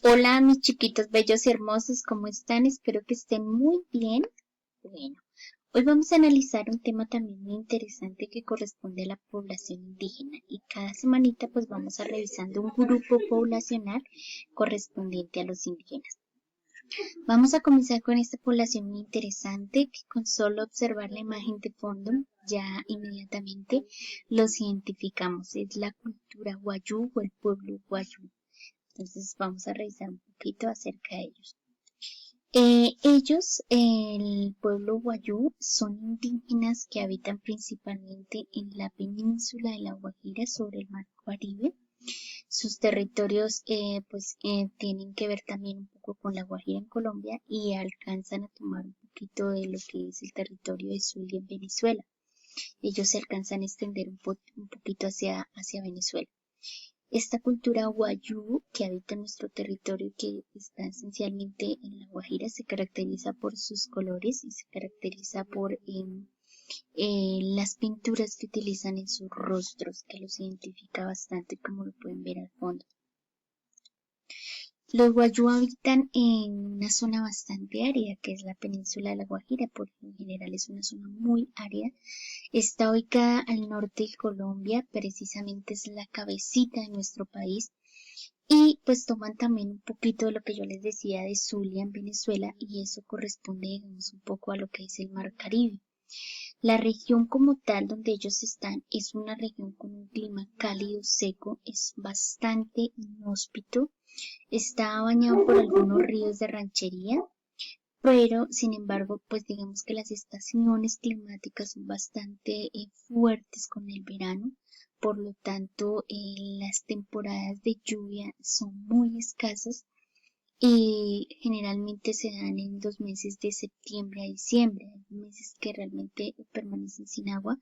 Hola, mis chiquitos bellos y hermosos, ¿cómo están? Espero que estén muy bien. Bueno, hoy vamos a analizar un tema también muy interesante que corresponde a la población indígena y cada semanita pues vamos a revisando un grupo poblacional correspondiente a los indígenas. Vamos a comenzar con esta población muy interesante que con solo observar la imagen de fondo ya inmediatamente los identificamos. Es la cultura Wayuu o el pueblo Wayuu. Entonces vamos a revisar un poquito acerca de ellos. El pueblo Wayuu, son indígenas que habitan principalmente en la península de La Guajira sobre el mar Caribe. Sus territorios tienen que ver también un poco con La Guajira en Colombia y alcanzan a tomar un poquito de lo que es el territorio de Zulia en Venezuela. Ellos se alcanzan a extender un poquito hacia Venezuela. Esta cultura wayuu que habita en nuestro territorio, que está esencialmente en La Guajira, se caracteriza por sus colores y se caracteriza por las pinturas que utilizan en sus rostros, que los identifica bastante, como lo pueden ver al fondo. Los wayuu habitan en una zona bastante árida, que es la península de La Guajira. Por lo general es una zona muy árida. Está ubicada al norte de Colombia, precisamente es la cabecita de nuestro país. Y pues toman también un poquito de lo que yo les decía de Zulia en Venezuela, y eso corresponde, digamos, un poco a lo que es el mar Caribe. La región como tal donde ellos están es una región con un clima cálido, seco, es bastante inhóspito, está bañado por algunos ríos de ranchería, pero sin embargo, pues digamos que las estaciones climáticas son bastante fuertes con el verano, por lo tanto las temporadas de lluvia son muy escasas y generalmente se dan en los meses de septiembre a diciembre. Hay meses que realmente permanecen sin agua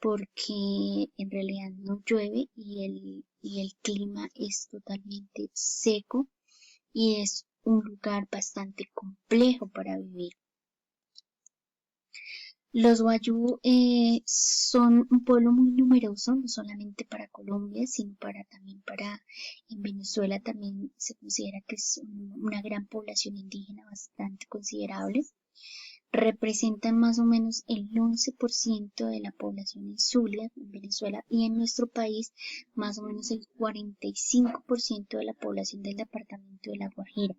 porque en realidad no llueve y el clima es totalmente seco y es un lugar bastante complejo para vivir. Los wayuu son un pueblo muy numeroso, no solamente para Colombia, sino también para en Venezuela también se considera que es una gran población indígena bastante considerable. Representan más o menos el 11% de la población en Zulia, en Venezuela, y en nuestro país más o menos el 45% de la población del departamento de La Guajira.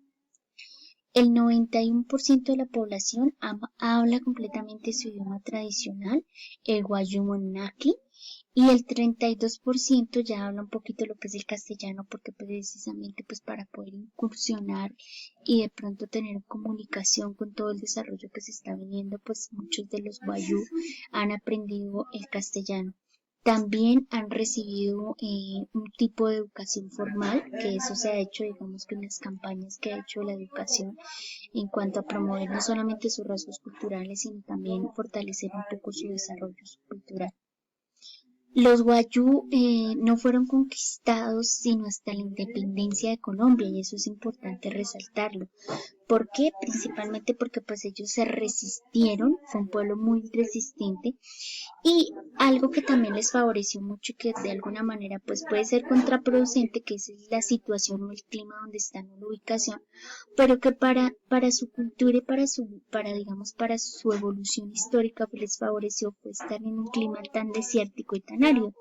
El 91% de la población habla completamente su idioma tradicional, el guayumonaki, y el 32% ya habla un poquito lo que es el castellano, porque precisamente pues para poder incursionar y de pronto tener comunicación con todo el desarrollo que se está viniendo, pues muchos de los guayú han aprendido el castellano. También han recibido un tipo de educación formal, que eso se ha hecho, digamos que en las campañas que ha hecho la educación en cuanto a promover no solamente sus rasgos culturales, sino también fortalecer un poco su desarrollo cultural. Los wayuu no fueron conquistados sino hasta la independencia de Colombia, y eso es importante resaltarlo. ¿Por qué? Principalmente porque pues ellos se resistieron, fue un pueblo muy resistente, y algo que también les favoreció mucho y que de alguna manera pues puede ser contraproducente, que es la situación o el clima donde están en la ubicación, pero que para su cultura y para su evolución histórica pues les favoreció pues estar en un clima tan desértico y tan árido,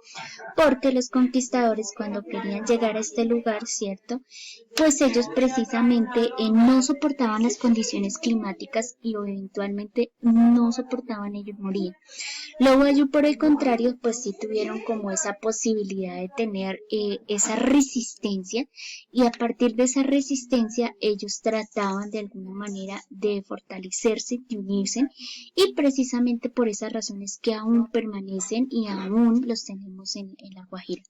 porque los conquistadores cuando querían llegar a este lugar, ¿cierto? Pues ellos precisamente no soportaban las condiciones climáticas y eventualmente no soportaban, ellos morían. Los wayuu, por el contrario, pues sí tuvieron como esa posibilidad de tener esa resistencia, y a partir de esa resistencia ellos trataban de alguna manera de fortalecerse, de unirse, y precisamente por esas razones que aún permanecen y aún los tenemos en La Guajira.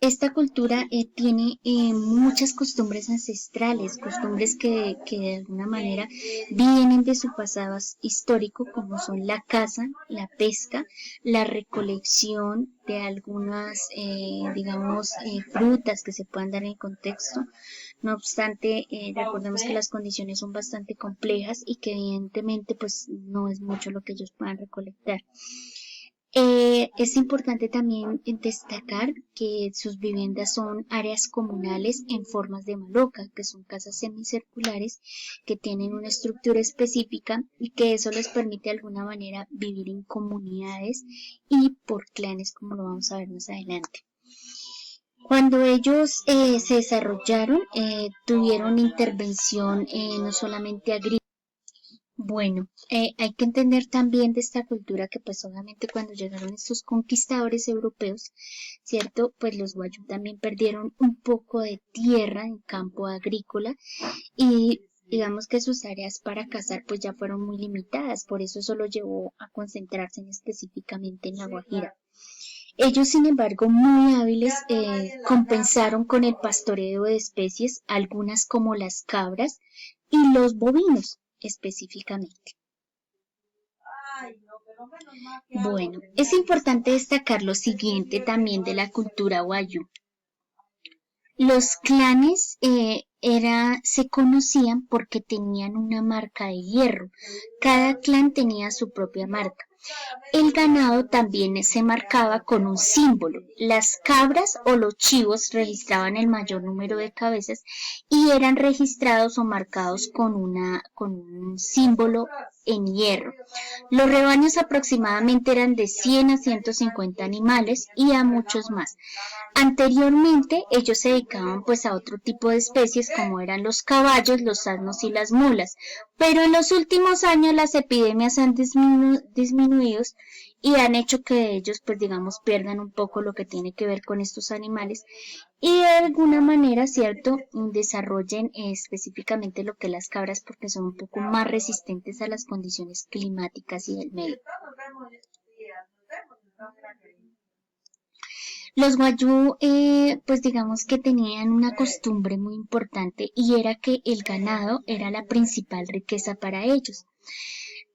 Esta cultura tiene muchas costumbres ancestrales, costumbres que de alguna manera vienen de su pasado histórico, como son la caza, la pesca, la recolección de algunas, frutas que se puedan dar en el contexto. No obstante, recordemos que las condiciones son bastante complejas y que evidentemente pues no es mucho lo que ellos puedan recolectar. Es importante también destacar que sus viviendas son áreas comunales en formas de maloca, que son casas semicirculares que tienen una estructura específica y que eso les permite de alguna manera vivir en comunidades y por clanes, como lo vamos a ver más adelante. Cuando ellos se desarrollaron, tuvieron intervención no solamente agrícola. Bueno, hay que entender también de esta cultura que pues obviamente cuando llegaron estos conquistadores europeos, ¿cierto? Pues los guayú también perdieron un poco de tierra en campo agrícola y digamos que sus áreas para cazar pues ya fueron muy limitadas, por eso eso lo llevó a concentrarse específicamente en la Guajira. Ellos, sin embargo, muy hábiles, compensaron con el pastoreo de especies, algunas como las cabras y los bovinos específicamente. Bueno, es importante destacar lo siguiente también de la cultura wayuu. Los clanes se conocían porque tenían una marca de hierro. Cada clan tenía su propia marca. El ganado también se marcaba con un símbolo. Las cabras o los chivos registraban el mayor número de cabezas y eran registrados o marcados con un símbolo en hierro. Los rebaños aproximadamente eran de 100 a 150 animales y a muchos más. Anteriormente ellos se dedicaban pues a otro tipo de especies como eran los caballos, los asnos y las mulas, pero en los últimos años las epidemias han disminuido y han hecho que ellos pues digamos pierdan un poco lo que tiene que ver con estos animales y de alguna manera, cierto, desarrollen específicamente lo que las cabras porque son un poco más resistentes a las condiciones climáticas y del medio. Los wayuu, pues digamos que tenían una costumbre muy importante y era que el ganado era la principal riqueza para ellos.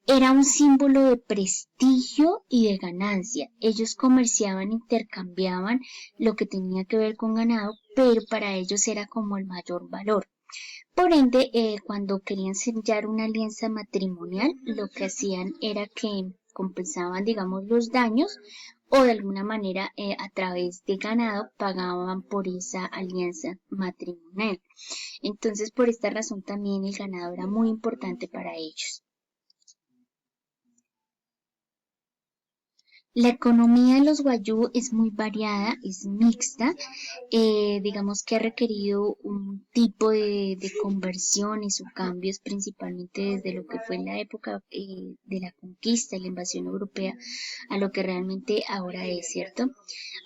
Era un símbolo de prestigio y de ganancia. Ellos comerciaban, intercambiaban lo que tenía que ver con ganado, pero para ellos era como el mayor valor. Por ende, cuando querían sellar una alianza matrimonial, lo que hacían era que compensaban, digamos, los daños o de alguna manera a través de ganado pagaban por esa alianza matrimonial. Entonces, por esta razón también el ganado era muy importante para ellos. La economía de los wayuu es muy variada, es mixta, digamos que ha requerido un tipo de conversiones o cambios principalmente desde lo que fue en la época de la conquista y la invasión europea a lo que realmente ahora es, ¿cierto?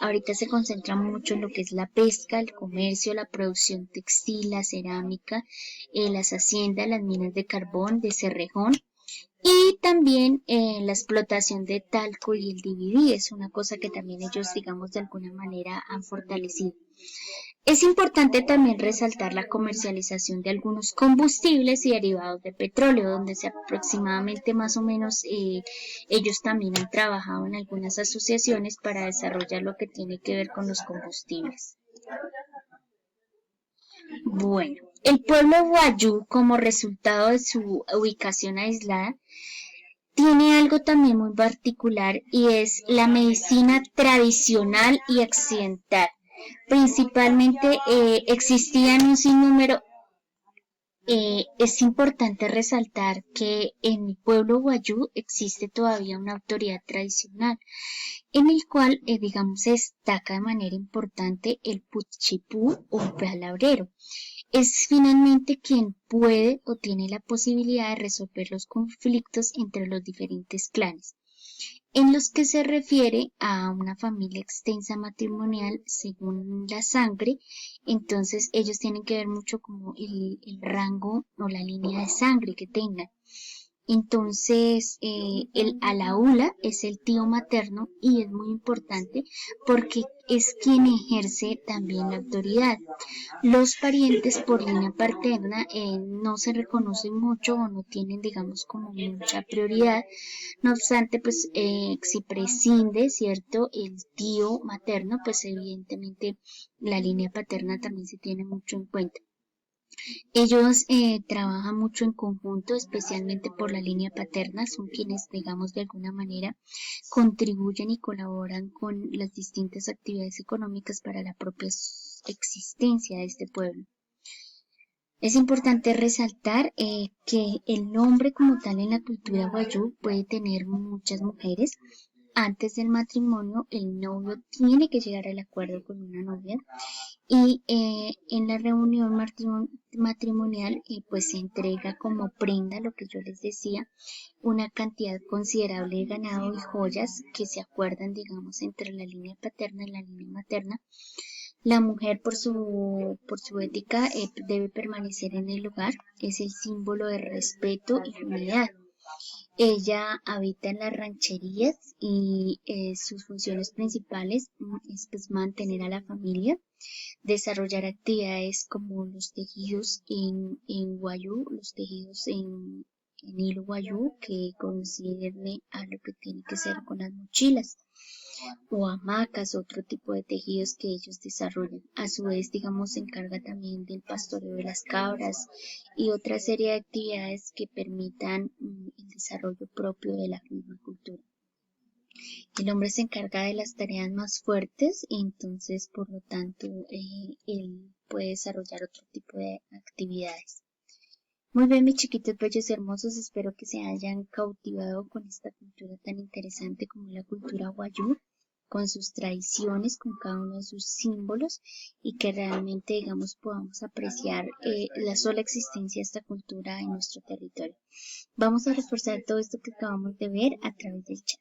Ahorita se concentra mucho en lo que es la pesca, el comercio, la producción textil, la cerámica, las haciendas, las minas de carbón, de Cerrejón. Y también la explotación de talco y el DVD es una cosa que también ellos, digamos, de alguna manera han fortalecido. Es importante también resaltar la comercialización de algunos combustibles y derivados de petróleo, donde se aproximadamente más o menos ellos también han trabajado en algunas asociaciones para desarrollar lo que tiene que ver con los combustibles. Bueno, el pueblo wayuu, como resultado de su ubicación aislada, tiene algo también muy particular y es la medicina tradicional y occidental. Principalmente existían un sinnúmero. Es importante resaltar que en mi pueblo wayuu existe todavía una autoridad tradicional en el cual, digamos, se destaca de manera importante el puchipú o palabrero. Es finalmente quien puede o tiene la posibilidad de resolver los conflictos entre los diferentes clanes, en los que se refiere a una familia extensa matrimonial según la sangre. Entonces ellos tienen que ver mucho como el rango o la línea de sangre que tengan. Entonces, el alaula es el tío materno y es muy importante porque es quien ejerce también la autoridad. Los parientes por línea paterna no se reconocen mucho o no tienen, digamos, como mucha prioridad. No obstante, pues si prescinde, ¿cierto? El tío materno, pues evidentemente la línea paterna también se tiene mucho en cuenta. Ellos trabajan mucho en conjunto, especialmente por la línea paterna, son quienes, digamos, de alguna manera contribuyen y colaboran con las distintas actividades económicas para la propia existencia de este pueblo. Es importante resaltar que el nombre como tal en la cultura guayú puede tener muchas mujeres. Antes del matrimonio, el novio tiene que llegar al acuerdo con una novia y en la reunión matrimonial pues se entrega como prenda, lo que yo les decía, una cantidad considerable de ganado y joyas que se acuerdan, digamos, entre la línea paterna y la línea materna. La mujer por su ética debe permanecer en el hogar, es el símbolo de respeto y unidad. Ella habita en las rancherías y sus funciones principales es pues, mantener a la familia, desarrollar actividades como los tejidos en guayú, los tejidos en hilo guayú, que concierne a lo que tiene que ser con las mochilas o hamacas, otro tipo de tejidos que ellos desarrollan. A su vez, digamos, se encarga también del pastoreo de las cabras y otra serie de actividades que permitan el desarrollo propio de la misma cultura. El hombre se encarga de las tareas más fuertes y entonces, por lo tanto, él puede desarrollar otro tipo de actividades. Muy bien, mis chiquitos bellos y hermosos, espero que se hayan cautivado con esta cultura tan interesante como la cultura guayú, con sus tradiciones, con cada uno de sus símbolos y que realmente, digamos, podamos apreciar la sola existencia de esta cultura en nuestro territorio. Vamos a reforzar todo esto que acabamos de ver a través del chat.